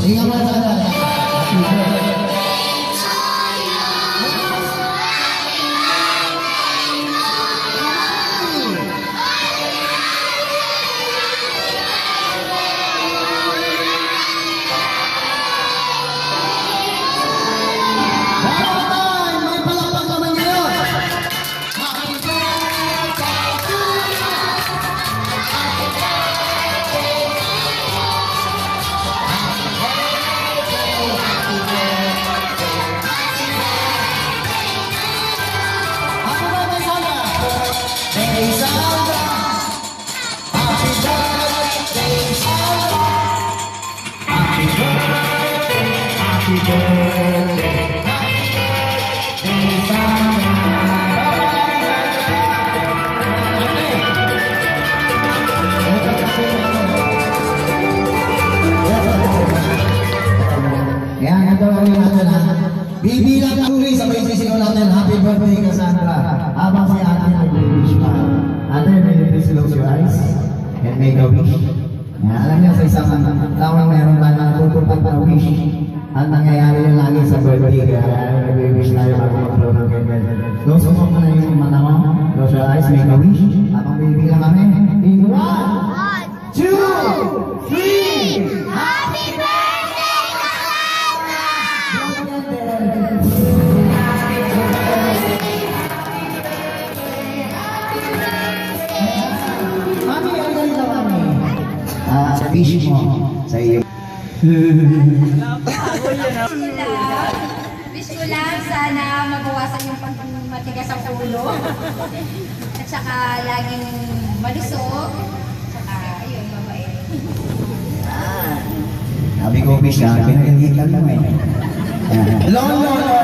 Tingnan mo sana. Bibilang tuloy sabay sisigaw natin, happy birthday Cassandra. Habang si ate nag-wish pa. Ate, may close your eyes and make a wish. Alam niyo sa isang taon meron tayo na tutupad na wish. Ang nangyayari yung lagi sa birthday, kaya nag-wish tayo bago mag-flow ng ganyan. Close mo na yung mata mo, close your eyes, make a wish. Habang bibilang kami, in 1, 2, 3, happy birthday! Wish mo sa iyo. Wish ko lang sana mabawasan yung matigas ang ulo. At saka laging malusog. Saka ayun, mabait. Sabi ko wish ka, pinagalitan mo eh. Lolo!